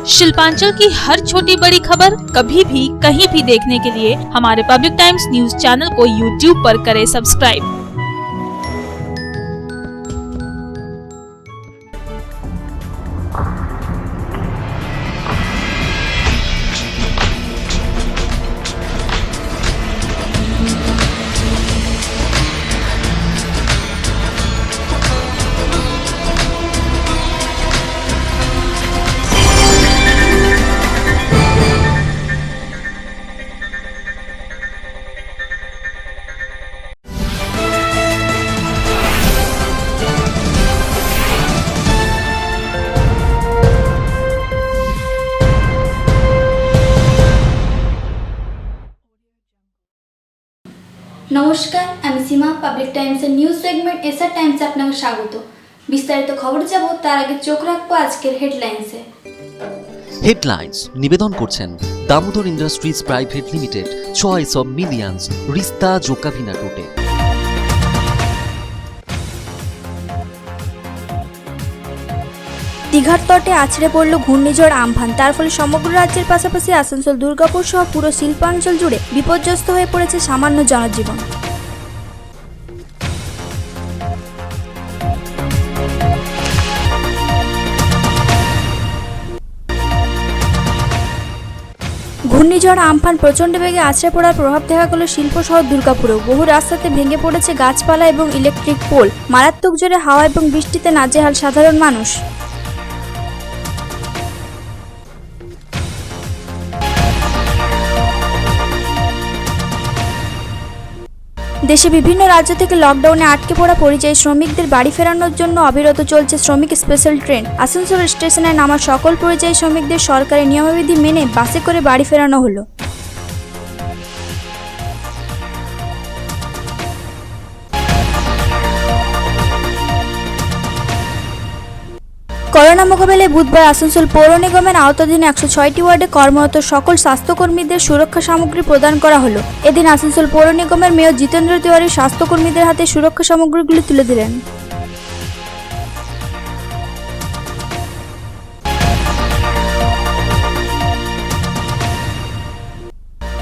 शिल्पांचल की हर छोटी बड़ी खबर कभी भी कहीं भी देखने के लिए हमारे पब्लिक टाइम्स न्यूज चैनल को यूट्यूब पर करें सब्सक्राइब। নমস্কার, আমি সীমা। পাবলিক টাইমসের নিউজ সেগমেন্ট এসআর টাইমসে আপনাকে স্বাগত। বিস্তারিত খবর যাব তার আগে চোখ রাখবো আজকের হেডলাইন্সে। হেডলাইন্স নিবেদন করছেন Damodar industries private limited, choice of millions, রিস্তা জোকাভিনা রুটে। দীঘার তটে আছড়ে পড়ল ঘূর্ণিঝড় আমফান। তার ফলে সমগ্র রাজ্যের পাশাপাশি আসানসোল, দুর্গাপুর সহ পুরো শিল্পাঞ্চল জুড়ে বিপর্যস্ত হয়ে পড়েছে সামান্য জনজীবন। ঘূর্ণিঝড় আমফান প্রচণ্ড বেগে আছড়ে পড়ার প্রভাব দেখা গেল শিল্প শহর দুর্গাপুরেও। বহু রাস্তাতে ভেঙে পড়েছে গাছপালা এবং ইলেকট্রিক পোল। মারাত্মক জোরে হাওয়া এবং বৃষ্টিতে নাজেহাল সাধারণ মানুষ। দেশে বিভিন্ন রাজ্য থেকে লকডাউনে আটকে পড়া পরিযায়ী শ্রমিকদের বাড়ি ফেরানোর জন্য অবিরত চলছে শ্রমিক স্পেশাল ট্রেন। আসানসোল স্টেশনে নামা সকল পরিযায়ী শ্রমিকদের সরকারি নিয়মাবলী মেনে বাসে করে বাড়ি ফেরানো হলো। করোনা মোকাবেলায় বুধবার আসানসোল পৌর নিগমের আওতাধীন 106টি ওয়ার্ডে কর্মরত সকল স্বাস্থ্যকর্মীদের সুরক্ষা সামগ্রী প্রদান করা হলো। এদিন আসানসোল পৌর নিগমের মেয়র জিতেন্দ্র তিওয়ারি স্বাস্থ্যকর্মীদের হাতে সুরক্ষা সামগ্রীগুলি তুলে দিলেন।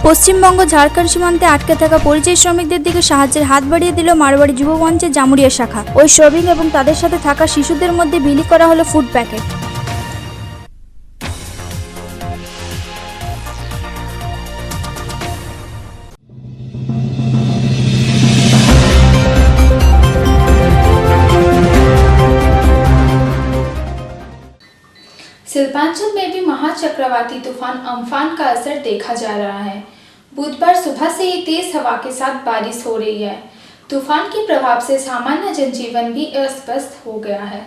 পশ্চিমবঙ্গ ঝাড়খণ্ড সীমান্তে আটকে থাকা পরিযায়ী শ্রমিকদের দিকে সাহায্যের হাত বাড়িয়ে দিল মারোয়াড়ি যুব মঞ্চের জামুরিয়া শাখা। ওই শ্রমিক এবং তাদের সাথে থাকা শিশুদের মধ্যে বিলি করা হলো ফুড প্যাকেট। शिल्पांचल में भी महाचक्रवाती तूफान अम्फान का असर देखा जा रहा है। बुधवार सुबह से ही तेज हवा के साथ बारिश हो रही है। तूफान के प्रभाव से सामान्य जनजीवन भी अस्त व्यस्त हो गया है।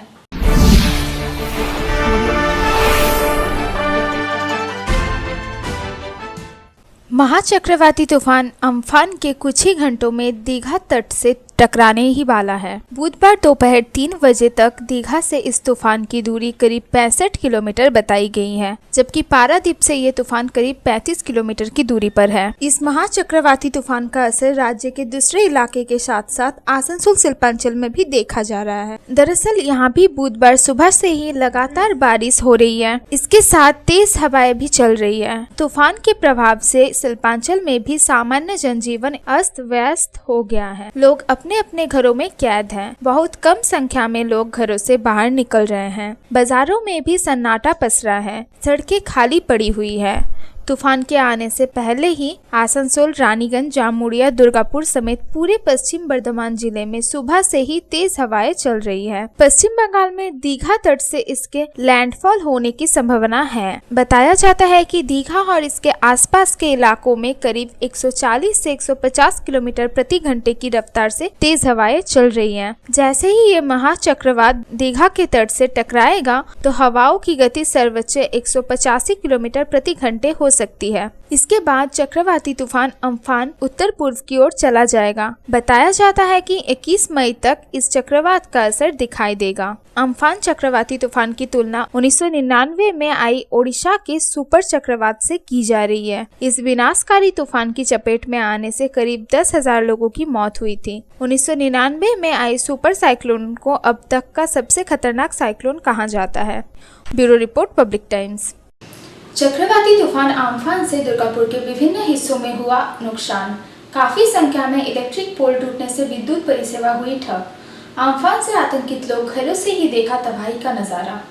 महाचक्रवाती तूफान अम्फान के कुछ ही घंटों में दीघा तट से टकराने ही वाला है। बुधवार दोपहर 3 बजे तक दीघा से इस तूफान की दूरी करीब 65 किलोमीटर बताई गई है, जबकि पारादीप से ये तूफान करीब 35 किलोमीटर की दूरी पर है। इस महाचक्रवाती तूफान का असर राज्य के दूसरे इलाके के साथ साथ आसनसोल शिल्पांचल में भी देखा जा रहा है। दरअसल यहाँ भी बुधवार सुबह से ही लगातार बारिश हो रही है, इसके साथ तेज हवाएं भी चल रही है। तूफान के प्रभाव से शिल्पांचल में भी सामान्य जनजीवन अस्त व्यस्त हो गया है। लोग अपने अपने घरों में कैद हैं। बहुत कम संख्या में लोग घरों से बाहर निकल रहे हैं। बाजारों में भी सन्नाटा पसरा है। सड़कें खाली पड़ी हुई है। तूफान के आने से पहले ही आसनसोल, रानीगंज, जामुड़िया, दुर्गापुर समेत पूरे पश्चिम बर्धमान जिले में सुबह से ही तेज हवाएं चल रही है। पश्चिम बंगाल में दीघा तट से इसके लैंडफॉल होने की संभावना है। बताया जाता है कि दीघा और इसके आसपास के इलाकों में करीब 140 से 150 किलोमीटर प्रति घंटे की रफ्तार से तेज हवाएं चल रही हैं। जैसे ही ये महाचक्रवात दीघा के तट से टकराएगा तो हवाओं की गति सर्वोच्च 185 किलोमीटर प्रति घंटे हो सकती है। इसके बाद चक्रवाती तूफान अम्फान उत्तर पूर्व की ओर चला जाएगा। बताया जाता है कि 21 मई तक इस चक्रवात का असर दिखाई देगा। अम्फान चक्रवाती तूफान की तुलना 1999 में आई ओडिशा के सुपर चक्रवात से की जा रही है। इस विनाशकारी तूफान की चपेट में आने से करीब 10,000 लोगों की मौत हुई थी। 1999 में आई सुपर साइक्लोन को अब तक का सबसे खतरनाक साइक्लोन कहा जाता है। Bureau report, public times. चक्रवाती तूफान आम्फान से दुर्गापुर के विभिन्न हिस्सों में हुआ नुकसान। काफी संख्या में इलेक्ट्रिक पोल टूटने से विद्युत परिसेवा हुई ठप। आम्फान से आतंकित लोग घरों से ही देखा तबाही का नजारा।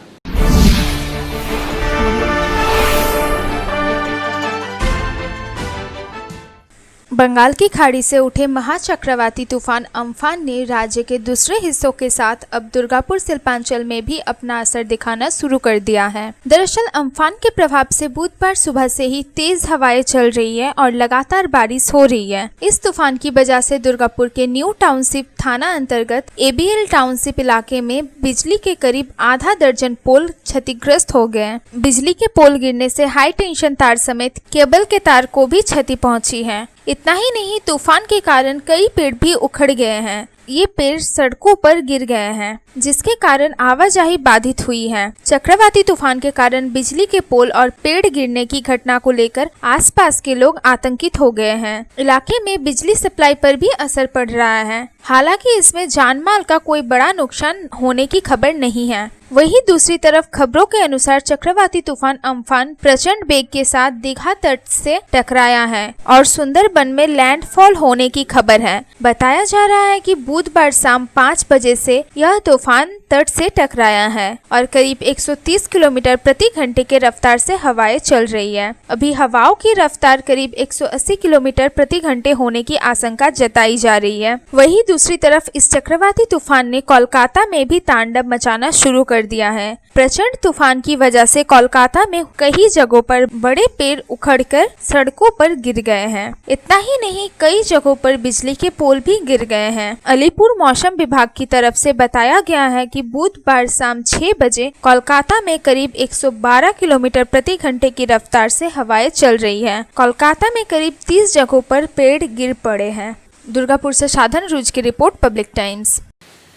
बंगाल की खाड़ी से उठे महाचक्रवाती तूफान अम्फान ने राज्य के दूसरे हिस्सों के साथ अब दुर्गापुर शिल्पांचल में भी अपना असर दिखाना शुरू कर दिया है। दरअसल अम्फान के प्रभाव से बुधवार सुबह से ही तेज हवाएं चल रही है और लगातार बारिश हो रही है। इस तूफान की वजह से दुर्गापुर के न्यू टाउनशिप थाना अंतर्गत एबीएल टाउनशिप इलाके में बिजली के करीब आधा दर्जन पोल क्षतिग्रस्त हो गए। बिजली के पोल गिरने से हाई टेंशन तार समेत केबल के तार को भी क्षति पहुंची है। इतना ही नहीं, तूफान के कारण कई पेड़ भी उखड़ गए हैं। ये पेड़ सड़कों पर गिर गए हैं, जिसके कारण आवाजाही बाधित हुई है। चक्रवाती तूफान के कारण बिजली के पोल और पेड़ गिरने की घटना को लेकर आसपास के लोग आतंकित हो गए हैं। इलाके में बिजली सप्लाई पर भी असर पड़ रहा है। हालांकि इसमें जानमाल का कोई बड़ा नुकसान होने की खबर नहीं है। वहीं दूसरी तरफ खबरों के अनुसार चक्रवाती तूफान अम्फान प्रचंड वेग के साथ दीघा तट से टकराया है और सुंदरबन में लैंडफॉल होने की खबर है। बताया जा रहा है कि बुधवार शाम 5 बजे से यह तूफान तट से टकराया है और करीब 130 किलोमीटर प्रति घंटे के रफ्तार से हवाएं चल रही है। अभी हवाओं की रफ्तार करीब 180 किलोमीटर प्रति घंटे होने की आशंका जताई जा रही है। वहीं दूसरी तरफ इस चक्रवाती तूफान ने कोलकाता में भी तांडव मचाना शुरू कर दिया है। प्रचंड तूफान की वजह से कोलकाता में कई जगहों पर बड़े पेड़ उखड़कर सड़कों पर गिर गए हैं। इतना ही नहीं, कई जगहों पर बिजली के पोल भी गिर गए हैं। अलीपुर मौसम विभाग की तरफ से बताया गया है कि बुधवार शाम 6 बजे कोलकाता में करीब 112 किलोमीटर प्रति घंटे की रफ्तार से हवाएं चल रही है। कोलकाता में करीब 30 जगहों पर पेड़ गिर पड़े हैं। दुर्गापुर से साधन रुज की रिपोर्ट, पब्लिक टाइम्स।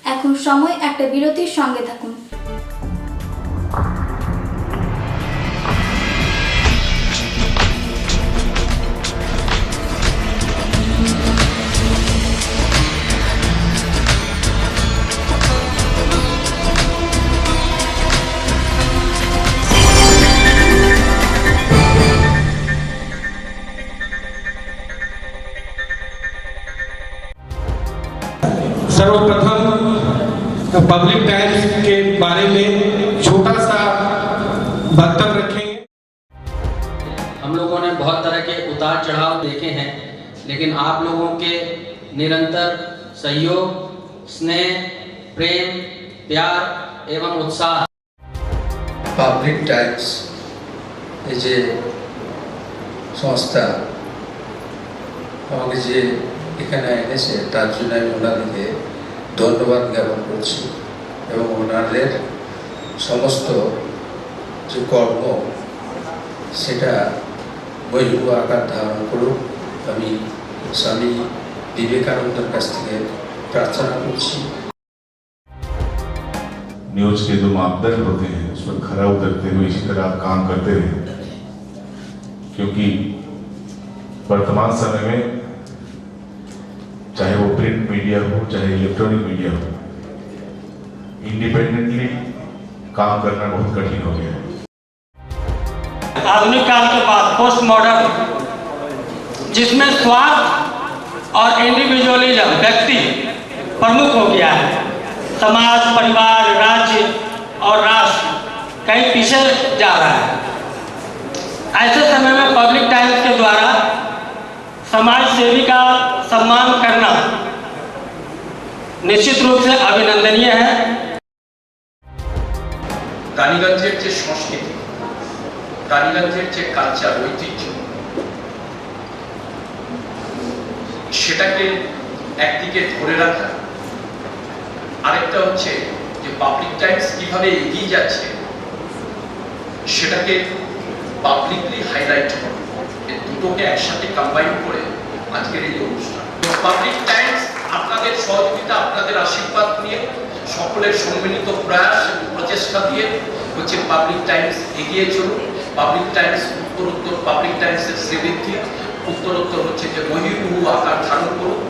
এখন সময় একটা বিরতির সঙ্গে থাকুন। सर्वप्रथम पब्लिक टाइम्स के बारे में छोटा सा वक्तव्य रखेंगे। हम लोगों ने बहुत तरह के उतार चढ़ाव देखे हैं, लेकिन आप लोगों के निरंतर सहयोग, स्नेह, प्रेम, प्यार एवं उत्साह পাবলিক টাইমস এই যে সংস্থা আমাকে যে এখানে এনেছে তার জন্য আমি ওনাদেরকে ধন্যবাদ জ্ঞাপন করছি এবং ওনাদের সমস্ত যে কর্ম সেটা বহির্ভূত আকার ধারণ করুক আমি স্বামী বিবেকানন্দের কাছ থেকে প্রার্থনা করছি। न्यूज के जो मापदंड होते हैं उस पर खरा उतरते हुए इसी तरह आप काम करते रहे, क्योंकि वर्तमान समय में चाहे वो प्रिंट मीडिया हो चाहे इलेक्ट्रॉनिक मीडिया हो, इंडिपेंडेंटली काम करना बहुत कठिन हो गया है। आधुनिक काल के बाद पोस्ट मॉडर्न, जिसमें स्वार्थ और इंडिविजुअलिज्म व्यक्ति प्रमुख हो गया है, समाज, परिवार, राज्य और राष्ट्र कहीं पीछे जा रहा है। ऐसे समय में पब्लिक टाइम्स के द्वारा समाज सेवी का सम्मान करना निश्चित रूप से अभिनंदनीय है। রানীগঞ্জের যে সংস্কৃতি, রানীগঞ্জের যে কালচার, ঐতিহ্য, সেটাকে একদিকে ধরে রাখা, আরেকটা হচ্ছে যে পাবলিক টাইমস কিভাবে এগিয়ে যাচ্ছে সেটাকে পাবলিকলি হাইলাইট করা, এই দুটোকে একসাথে কম্বাইন করে আজকের এই অনুষ্ঠান। পাবলিক টাইমস আপনাদের সহযোগিতা, আপনাদের আশীর্বাদ নিয়ে, সকলের সম্মিলিত প্রয়াস এবং প্রচেষ্টা দিয়ে হচ্ছে পাবলিক টাইমস এগিয়ে চলুন। পাবলিক টাইমস উত্তরোত্তর, পাবলিক টাইমসের শ্রীবৃদ্ধি উত্তরোত্তর হচ্ছে যে বহির্ভূত আকার ধারণ করুন।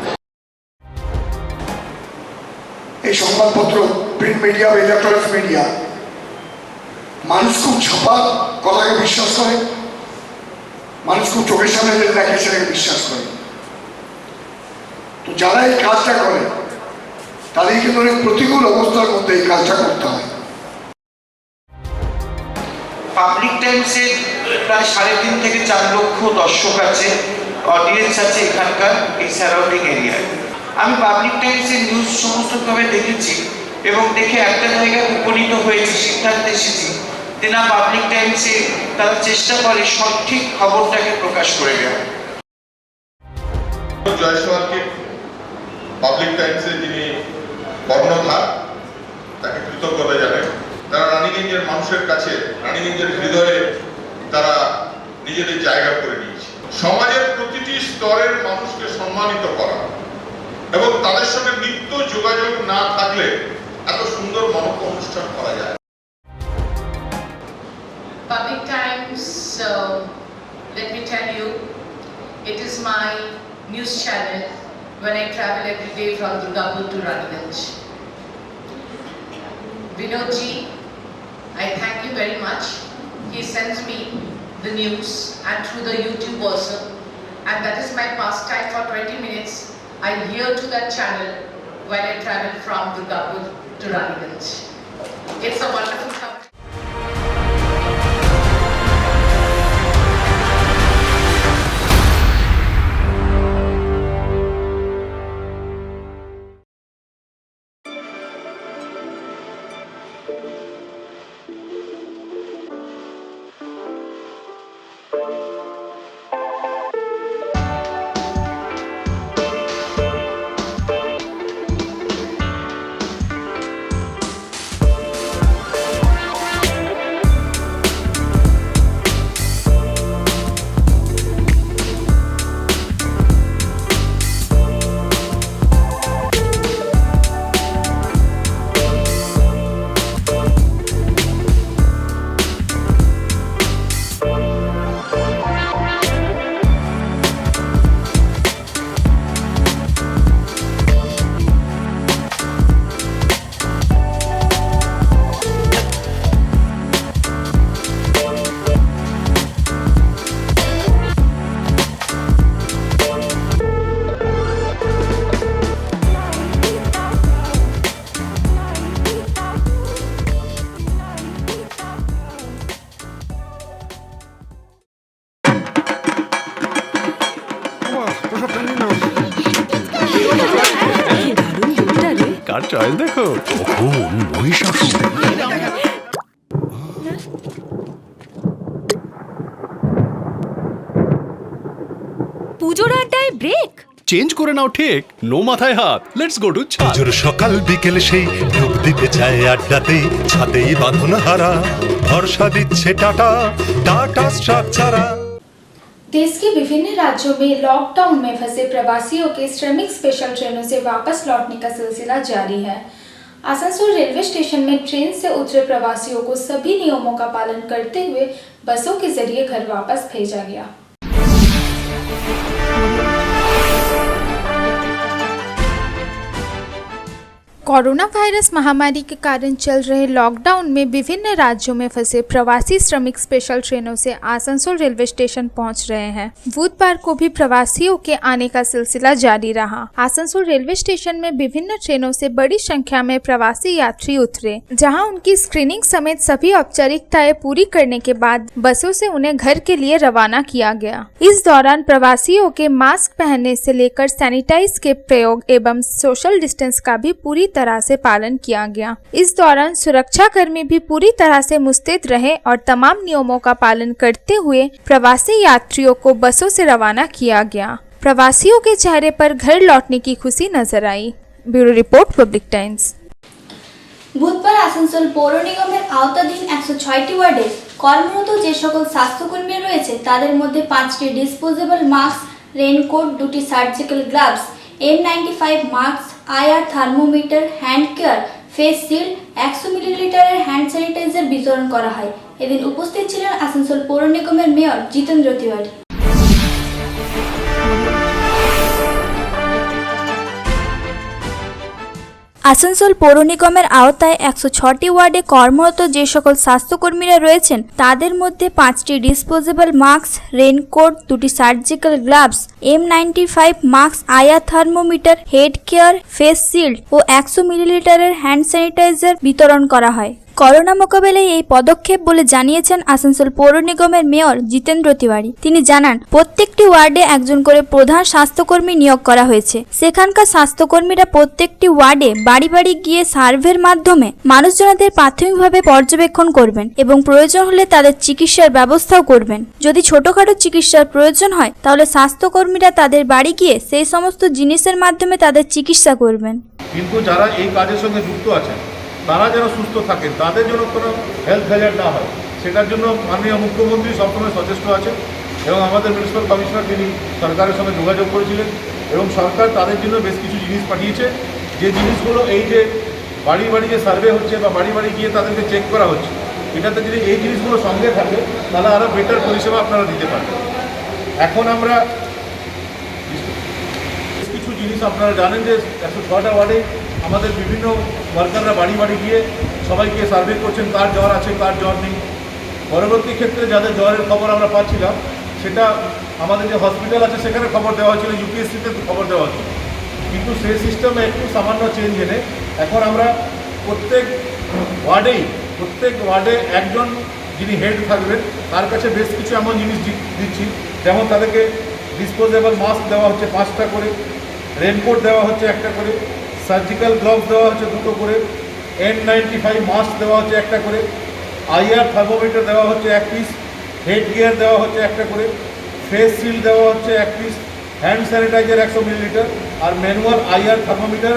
এই সংবাদপত্র, প্রিন্ট মিডিয়া বা ইলেকট্রনিক্স মিডিয়া মানুষ খুব ছাপা কথাকে বিশ্বাস করে, মানুষ খুব চোখের সামনে যেটা দেখে সেটাকে বিশ্বাস করে। তো যারা এই কাজটা করে তাদের কিন্তু অনেক প্রতিকূল অবস্থার মধ্যে এই কাজটা করতে হয়। পাবলিক টাইমসের প্রায় 3.5 থেকে 4 লক্ষ দর্শক আছে, অডিয়েন্স আছে এখানকার এই সারাউন্ডিং এরিয়ায়। আমি পাবলিক টাইমসের নিউজ সমস্তভাবে দেখেছি এবং দেখে একটা জায়গায় উপনীত হয়েছি, সিদ্ধান্তে এসেছি যে না, পাবলিক টাইমসে তারা চেষ্টা করে সঠিক খবরটাকে প্রকাশ করে দেওয়া। জয়সওয়ালকে পাবলিক টাইমসে যিনি কর্ণধার, তাকে কৃতজ্ঞতা জানাই। তারা রানীগঞ্জের মানুষের কাছে, রানীগঞ্জের হৃদয়ে তারা নিজেদের জায়গা করে নিয়েছে। সমাজের প্রতিটি স্তরের মানুষকে সম্মানিত করা এবং তাদের সঙ্গে নিত্য যোগাযোগ না থাকলে এত সুন্দর মনজ্ঞ অনুষ্ঠান করা যায়। Public Times, let me tell you, it is my news channel when I travel every day from Durgapur to Raniganj. Vinodji, I thank you very much. He sends me the news and through the YouTube also, and that is my pastime for 20 minutes. I hear to that channel when I travel from Durgapur to Raniganj. It's a wonderful company. Car choice দেখো, মহিষাসুর। পুজোর আড্ডায় break change করে নাও ঠিক, no মাথায় হাত। Let's go to ছাদ। পুজোর সকাল বিকেল সেই ডুব দিতে যায় আড্ডাতে, ছাদেই বাঁধন হারা ভরসা দিচ্ছে টাটা, টাটা স্ট্রাকচারা। देश के विभिन्न राज्यों में लॉकडाउन में फंसे प्रवासियों के श्रमिक स्पेशल ट्रेनों से वापस लौटने का सिलसिला जारी है। आसनसोल रेलवे स्टेशन में ट्रेन से उतरे प्रवासियों को सभी नियमों का पालन करते हुए बसों के जरिए घर वापस भेजा गया। कोरोना वायरस महामारी के कारण चल रहे लॉकडाउन में विभिन्न राज्यों में फंसे प्रवासी श्रमिक स्पेशल ट्रेनों से आसनसोल रेलवे स्टेशन पहुंच रहे हैं। बुधवार को भी प्रवासियों के आने का सिलसिला जारी रहा। आसनसोल रेलवे स्टेशन में विभिन्न ट्रेनों से बड़ी संख्या में प्रवासी यात्री उतरे, जहां उनकी स्क्रीनिंग समेत सभी औपचारिकताएं पूरी करने के बाद बसों से उन्हें घर के लिए रवाना किया गया। इस दौरान प्रवासियों के मास्क पहनने से लेकर सैनिटाइज के प्रयोग एवं सोशल डिस्टेंस का भी पूरी तरह से पालन किया गया। इस दौरान सुरक्षा कर्मी भी पूरी तरह से मुस्तैद रहे और तमाम नियमों का पालन करते हुए प्रवासी यात्रियों को बसों से रवाना किया गया। प्रवासियों के चेहरे पर घर लौटने की खुशी नजर आई। Bureau report, public times. বুধবার আসানসোল পৌর নিগমের আওতাধীন 106টি ওয়ার্ডে কর্মরত যে সকল স্বাস্থ্যকর্মী রয়েছে তাদের মধ্যে 5টি ডিসপোজেবল মাস্ক, রেইনকোট, 2টি surgical gloves, N95 mask, IR thermometer, hand care, face shield, 100 মিলিলিটারের হ্যান্ড স্যানিটাইজার বিতরণ করা হয়। এদিন উপস্থিত ছিলেন আসানসোল পৌর নিগমের মেয়র জিতেন্দ্র তিওয়ারি। আসানসোল পৌর নিগমের আওতায় 106টি ওয়ার্ডে কর্মরত যে সকল স্বাস্থ্যকর্মীরা রয়েছেন তাদের মধ্যে 5টি ডিসপোজেবল মাস্ক, রেনকোট, 2টি সার্জিক্যাল গ্লাভস, M95 মাস্ক, আয়া thermometer, head care, face shield ও 100 মিলিলিটারের হ্যান্ড স্যানিটাইজার বিতরণ করা হয়। করোনা মোকাবেলায় এই পদক্ষেপ বলে জানিয়েছেন আসানসোল পৌর নিগমের মেয়র জিতেন্দ্র তিওয়ারি। তিনি জানান, প্রত্যেকটি ওয়ার্ডে একজন করে প্রধান স্বাস্থ্যকর্মী নিয়োগ করা হয়েছে। সেখানকার স্বাস্থ্যকর্মীরা প্রত্যেকটি ওয়ার্ডে বাড়ি বাড়ি গিয়ে সার্ভের মাধ্যমে মানুষজনদের প্রাথমিকভাবে পর্যবেক্ষণ করবেন এবং প্রয়োজন হলে তাদের চিকিৎসার ব্যবস্থাও করবেন। যদি ছোটখাটো চিকিৎসার প্রয়োজন হয় তাহলে স্বাস্থ্যকর্মীরা তাদের বাড়ি গিয়ে সেই সমস্ত জিনিসের মাধ্যমে তাদের চিকিৎসা করবেন। কিন্তু যারা এই কাজের সঙ্গে যুক্ত আছেন তারা যেন সুস্থ থাকেন, তাদের জন্য কোনো হেলথ হ্যাজার্ড না হয়, সেটার জন্য মাননীয় মুখ্যমন্ত্রী সবসময় সচেষ্ট আছেন এবং আমাদের মিউনিসিপ্যাল কমিশনার তিনি সরকারের সঙ্গে যোগাযোগ করেছিলেন এবং সরকার তাদের জন্য বেশ কিছু জিনিস পাঠিয়েছে। যে জিনিসগুলো এই যে বাড়ি বাড়ি যে সার্ভে হচ্ছে বা বাড়ি বাড়ি গিয়ে তাদেরকে চেক করা হচ্ছে, এটাতে যদি এই জিনিসগুলো সঙ্গে থাকে তাহলে আরও বেটার পরিষেবা আপনারা দিতে পারবেন। এখন আমরা কিছু জিনিস আপনারা জানেন যে 106টা ওয়ার্ডে আমাদের বিভিন্ন ওয়ার্কাররা বাড়ি বাড়ি গিয়ে সবাইকে সার্ভে করছেন, কার জ্বর আছে কার জ্বর নেই। পরবর্তী ক্ষেত্রে যাদের জ্বরের খবর আমরা পাচ্ছিলাম সেটা আমাদের যে হসপিটাল আছে সেখানে খবর দেওয়া হচ্ছিল, ইউপিএসসিতে খবর দেওয়া হচ্ছিল, কিন্তু সেই সিস্টেমে একটু সামান্য চেঞ্জ এনে এখন আমরা প্রত্যেক ওয়ার্ডে একজন যিনি হেড থাকবেন তার কাছে বেশ কিছু এমন জিনিস দিচ্ছি, যেমন তাদেরকে ডিসপোজেবল মাস্ক দেওয়া হচ্ছে 5টা করে, রেনকোট দেওয়া হচ্ছে 1টা করে, সার্জিক্যাল গ্লাভস দেওয়া হচ্ছে 2টো করে, N95 মাস্ক দেওয়া হচ্ছে 1টা করে, আইআর থার্মোমিটার দেওয়া হচ্ছে 1 পিস, হেড গিয়ার দেওয়া হচ্ছে 1টা করে, ফেস শিল্ড দেওয়া হচ্ছে 1 পিস, হ্যান্ড স্যানিটাইজার 100 মিলিলিটার আর ম্যানুয়াল আইআর থার্মোমিটার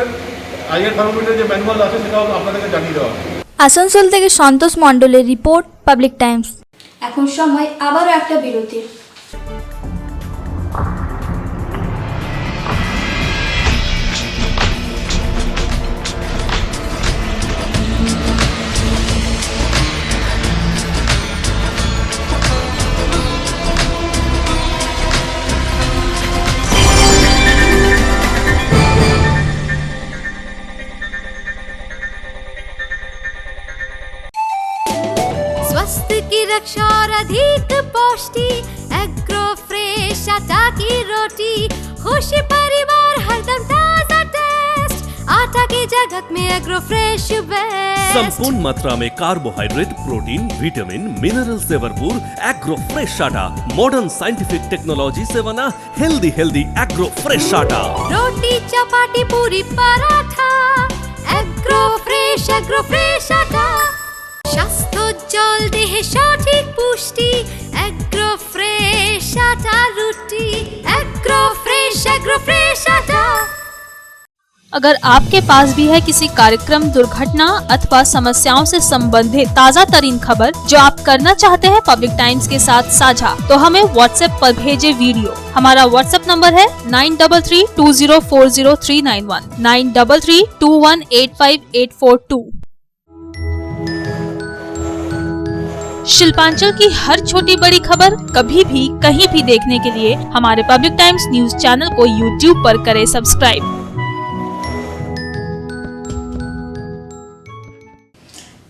যে ম্যানুয়াল আছে সেটাও আপনাদেরকে জানিয়ে দেওয়া হবে। আসানসোল থেকে সন্তোষ মণ্ডলের রিপোর্ট, পাবলিক টাইমস। এখন সময় আবারও একটা বিরতির। स्वास्थ्य की रक्षा और अधिक पौष्टि, एग्रो फ्रेश आटा की रोटी, खुशी परिवार हरदम ताजा टेस्ट, आटा की जगत में एग्रो फ्रेश बेस्ट। संपूर्ण मात्रा में कार्बोहाइड्रेट, प्रोटीन, विटामिन, मिनरल से भरपूर एग्रो फ्रेश आटा, मॉडर्न साइंटिफिक टेक्नोलॉजी से बना हेल्दी एग्रो फ्रेश आटा। रोटी चपाटी पूरी पराठा, एग्रो फ्रेश आटा, স্বাস্থ্যোজ্জ্বল দেহে সঠিক পুষ্টি, এগ্রো ফ্রেশ আটা রুটি, एग्रो फ्रेश आटा। अगर आपके पास भी है किसी कार्यक्रम, दुर्घटना अथवा समस्याओं से संबंधित ताज़ा तरीन खबर जो आप करना चाहते हैं पब्लिक टाइम्स के साथ साझा, तो हमें व्हाट्सएप पर भेजे वीडियो। हमारा व्हाट्सएप नंबर है 9332040391, 9332185842। शिल्पांचल की हर छोटी बड़ी खबर कभी भी कहीं भी देखने के लिए हमारे पब्लिक टाइम्स न्यूज चैनल को यूट्यूब पर करें सब्सक्राइब।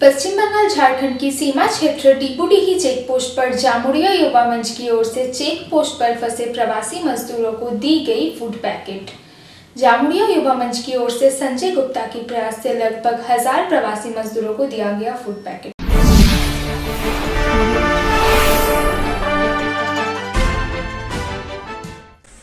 पश्चिम बंगाल झारखंड की सीमा क्षेत्र डीबूडीही चेक पोस्ट पर जामुड़िया युवा मंच की ओर से चेक पोस्ट पर फंसे प्रवासी मजदूरों को दी गई फूड पैकेट। जामुड़िया युवा मंच की ओर से संजय गुप्ता के प्रयास से लगभग 1000 प्रवासी मजदूरों को दिया गया फूड पैकेट।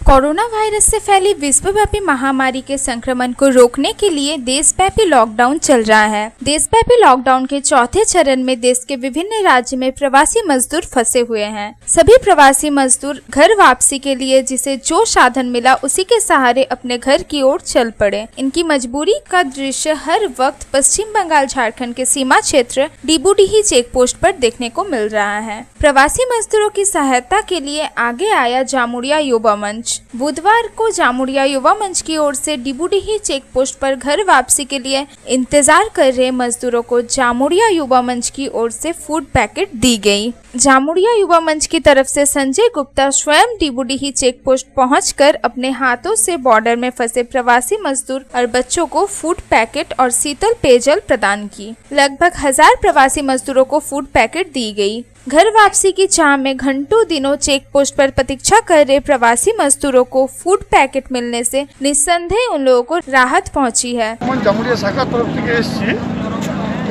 कोरोना वायरस से फैली विश्वव्यापी महामारी के संक्रमण को रोकने के लिए देशव्यापी लॉकडाउन चल रहा है। देशव्यापी लॉकडाउन के चौथे चरण में देश के विभिन्न राज्य में प्रवासी मजदूर फंसे हुए हैं। सभी प्रवासी मजदूर घर वापसी के लिए जिसे जो साधन मिला उसी के सहारे अपने घर की ओर चल पड़े। इनकी मजबूरी का दृश्य हर वक्त पश्चिम बंगाल झारखंड के सीमा क्षेत्र डीबूडीही चेक पोस्ट पर देखने को मिल रहा है। प्रवासी मजदूरों की सहायता के लिए आगे आया जामुड़िया युवा मंच। मंच। बुधवार को जामुड़िया युवा मंच की ओर से डिबूडीही चेक पोस्ट पर घर वापसी के लिए इंतजार कर रहे मजदूरों को जामुड़िया युवा मंच की ओर से फूड पैकेट दी गई। जामुड़िया युवा मंच की तरफ से संजय गुप्ता स्वयं डिबूडीही चेक पोस्ट पहुंचकर अपने हाथों से बॉर्डर में फंसे प्रवासी मजदूर और बच्चों को फूड पैकेट और शीतल पेयजल प्रदान की। लगभग 1000 प्रवासी मजदूरों को फूड पैकेट दी गई। घर वापसी की चाह में घंटों दिनों चेक पोस्ट पर प्रतीक्षा कर रहे प्रवासी मजदूरों को फूड पैकेट मिलने से निस्संदेह उन लोगों को राहत पहुंची है। जामुड़िया शाखा तरफ থেকে এসেছি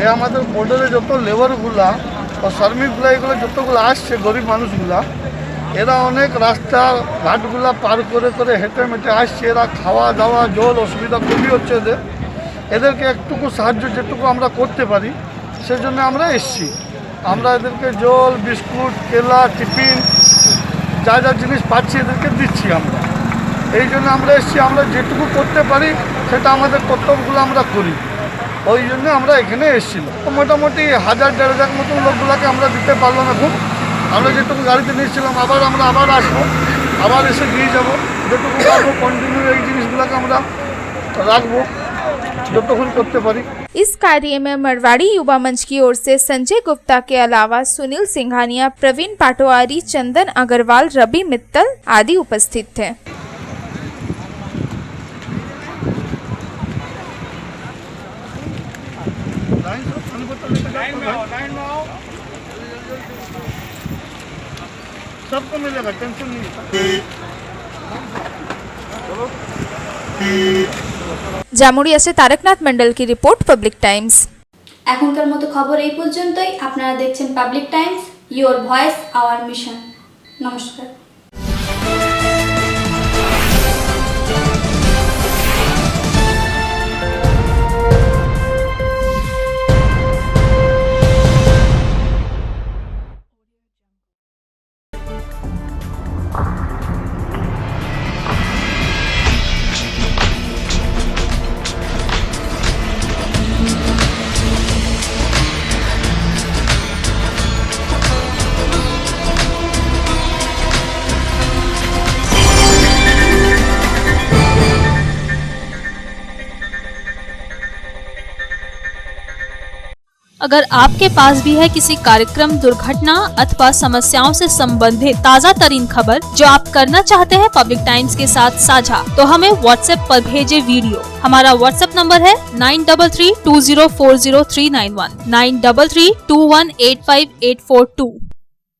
এই আমাদের বর্ডারে যত লেবারগুলা ও শ্রমিকগুলা এগুলো যতগুলো আসছে গরিব মানুষগুলা এরা অনেক রাস্তা ঘাটগুলা পার করে করে হেঁটে মেটে আসছে। এরা খাওয়া দাওয়া জল অসুবিধা খুবই হচ্ছে এদেরকে একটুকু সাহায্য যেটুকু আমরা করতে পারি সেজন্য আমরা এসেছি। আমরা এদেরকে জল বিস্কুট কেলা টিফিন যা যা জিনিস পাচ্ছি এদেরকে দিচ্ছি। আমরা এই জন্য আমরা এসেছি। আমরা যেটুকু করতে পারি সেটা আমাদের কর্তব্যগুলো আমরা করি, ওই জন্য আমরা এখানে এসেছিলাম। মোটামুটি 1000-1500 মতন লোকগুলোকে আমরা দিতে পারলাম। এখন আমরা যেটুকু গাড়িতে নিয়েছিলাম আমরা আবার আসবো, আবার এসে দিয়ে যাবো। যেটুকু পারবো কন্টিনিউ এই জিনিসগুলোকে আমরা রাখবো যতক্ষণ করতে পারি। इस कार्य में मरवाड़ी युवा मंच की ओर से संजय गुप्ता के अलावा सुनील सिंघानिया, प्रवीण पाटवारी, चंदन अग्रवाल, रवि मित्तल आदि उपस्थित थे। सबको मिलेगा, टेंशन नहीं। জামুড়িয়া से तारकनाथ मंडल की रिपोर्ट, पब्लिक टाइम्स। এখনকার মতো খবর এই পর্যন্তই। আপনারা দেখছেন public Times, your voice hour mission. নমস্কার। अगर आपके पास भी है किसी कार्यक्रम, दुर्घटना अथवा समस्याओं से संबंधित ताज़ा तरीन खबर जो आप करना चाहते हैं पब्लिक टाइम्स के साथ साझा, तो हमें व्हाट्सएप पर भेजे वीडियो। हमारा व्हाट्सएप नंबर है 9332040391 9332185842।